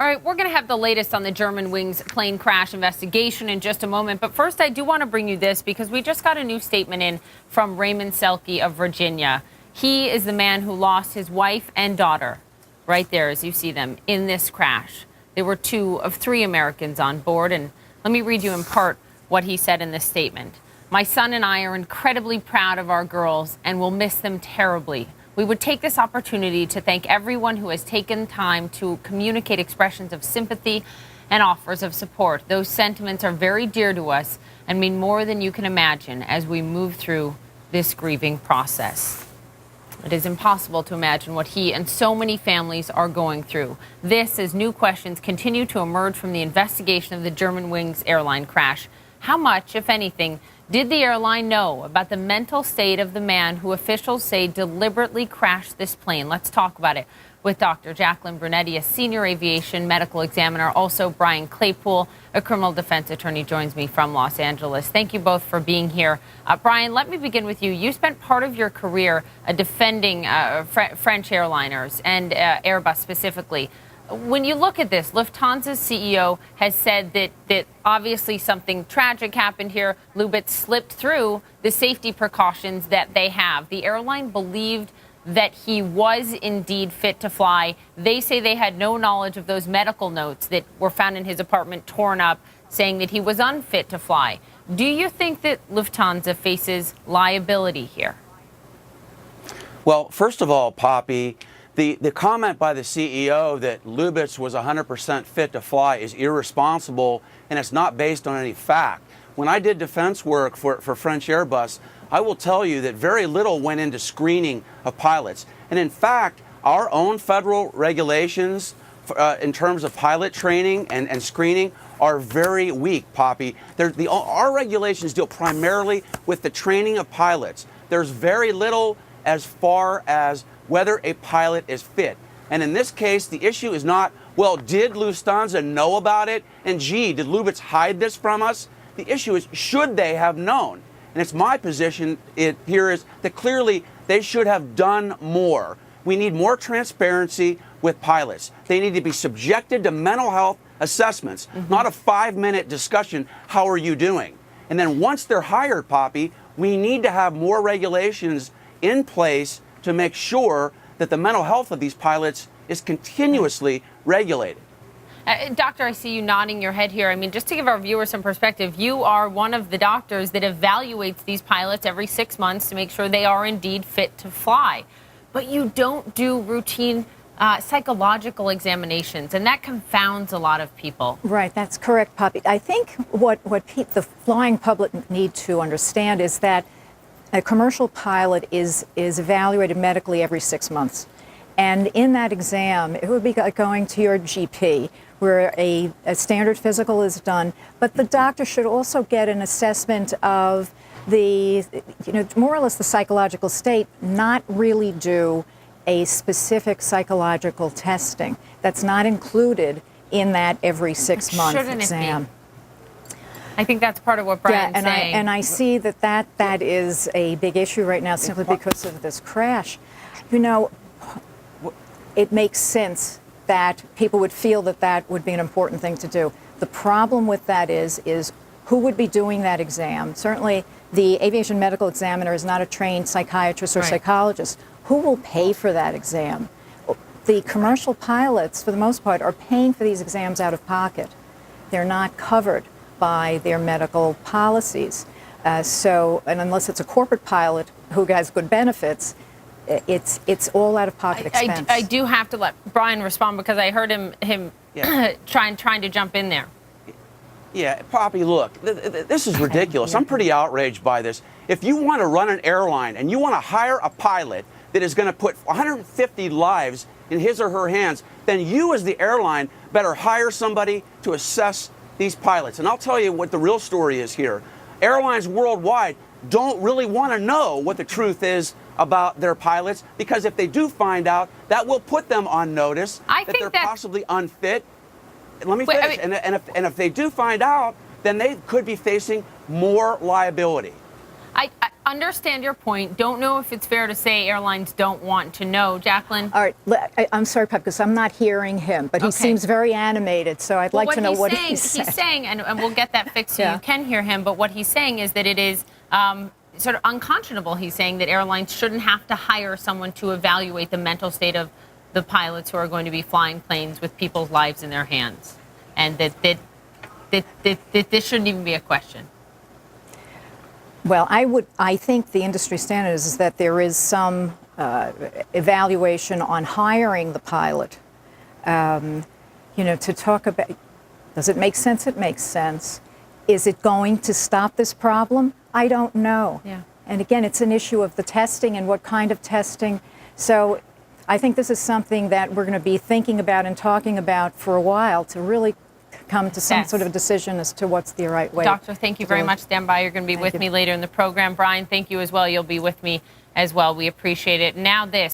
All right, we're going to have the latest on the Germanwings plane crash investigation in just a moment. But first, I do want to bring you this because we just got a new statement in from Raymond Selke of Virginia. He is the man who lost his wife and daughter right there, as you see them, in this crash. There were 2 of 3 Americans on board. And let me read you in part what he said in this statement. My son and I are incredibly proud of our girls and will miss them terribly. We would take this opportunity to thank everyone who has taken time to communicate expressions of sympathy and offers of support. Those sentiments are very dear to us and mean more than you can imagine as we move through this grieving process. It is impossible to imagine what he and so many families are going through. This as new questions continue to emerge from the investigation of the Germanwings airline crash. How much, if anything, did the airline know about the mental state of the man who officials say deliberately crashed this plane? Let's talk about it with Dr. Jacqueline Brunetti, a senior aviation medical examiner. Also, Brian Claypool, a criminal defense attorney, joins me from Los Angeles. Thank you both for being here. Brian, let me begin with you. You spent part of your career defending French airliners and Airbus specifically. When you look at this, Lufthansa's CEO has said that obviously something tragic happened here. Lubitz slipped through the safety precautions that they have. The airline believed that he was indeed fit to fly. They say they had no knowledge of those medical notes that were found in his apartment torn up, saying that he was unfit to fly. Do you think that Lufthansa faces liability here? Well, first of all, Poppy, the comment by the CEO that Lubitz was 100% fit to fly is irresponsible, and it's not based on any fact. When I did defense work for French Airbus, I will tell you that very little went into screening of pilots. And in fact, our own federal regulations in terms of pilot training and screening are very weak, Poppy. Our regulations deal primarily with the training of pilots. There's very little as far as whether a pilot is fit. And in this case, the issue is not, well, did Lufthansa know about it? And gee, did Lubitz hide this from us? The issue is, should they have known? And it's my position here is that clearly they should have done more. We need more transparency with pilots. They need to be subjected to mental health assessments, not a 5-minute discussion, how are you doing? And then once they're hired, Poppy, we need to have more regulations in place to make sure that the mental health of these pilots is continuously regulated. Doctor, I see you nodding your head here. I mean, just to give our viewers some perspective, you are one of the doctors that evaluates these pilots every 6 months to make sure they are indeed fit to fly. But you don't do routine psychological examinations, and that confounds a lot of people. Right, that's correct, Poppy. I think what the flying public need to understand is that a commercial pilot is evaluated medically every 6 months. And in that exam, it would be like going to your GP, where a standard physical is done. But the doctor should also get an assessment of the, more or less the psychological state, not really do a specific psychological testing. That's not included in that every 6 month exam. I think that's part of what Brian's saying. And I see that is a big issue right now simply because of this crash. It makes sense that people would feel that would be an important thing to do. The problem with that is who would be doing that exam? Certainly, the aviation medical examiner is not a trained psychiatrist or psychologist. Who will pay for that exam? The commercial pilots, for the most part, are paying for these exams out of pocket. They're not covered by their medical policies. And unless it's a corporate pilot who has good benefits, it's all out of pocket expense. I do have to let Brian respond because I heard him trying to jump in there. Yeah, Poppy, look, this is ridiculous. I'm pretty outraged by this. If you want to run an airline and you want to hire a pilot that is going to put 150 lives in his or her hands, then you as the airline better hire somebody to assess these pilots. And I'll tell you what the real story is here. Airlines worldwide don't really want to know what the truth is about their pilots, because if they do find out, that will put them on notice that they're possibly unfit. Let me finish. And if they do find out, then they could be facing more liability. understand your point. Don't know if it's fair to say airlines don't want to know. Jacqueline? All right, I'm sorry, Pep, because I'm not hearing him, but he Okay. seems very animated, so I'd like to know what he's saying. He's saying, and we'll get that fixed so Yeah. you can hear him, but what he's saying is that it is sort of unconscionable. He's saying that airlines shouldn't have to hire someone to evaluate the mental state of the pilots who are going to be flying planes with people's lives in their hands, and that this shouldn't even be a question. Well, I think the industry standard is that there is some evaluation on hiring the pilot. To talk about, does it make sense? It makes sense. Is it going to stop this problem? I don't know. Yeah. And again, it's an issue of the testing and what kind of testing. So I think this is something that we're going to be thinking about and talking about for a while to really come to some Yes. sort of decision as to what's the right way. Doctor, thank you to very do it. much. Stand by. You're going to be Thank with you. me later in the program. Brian, thank you as well. You'll be with me as well. We appreciate it. Now this.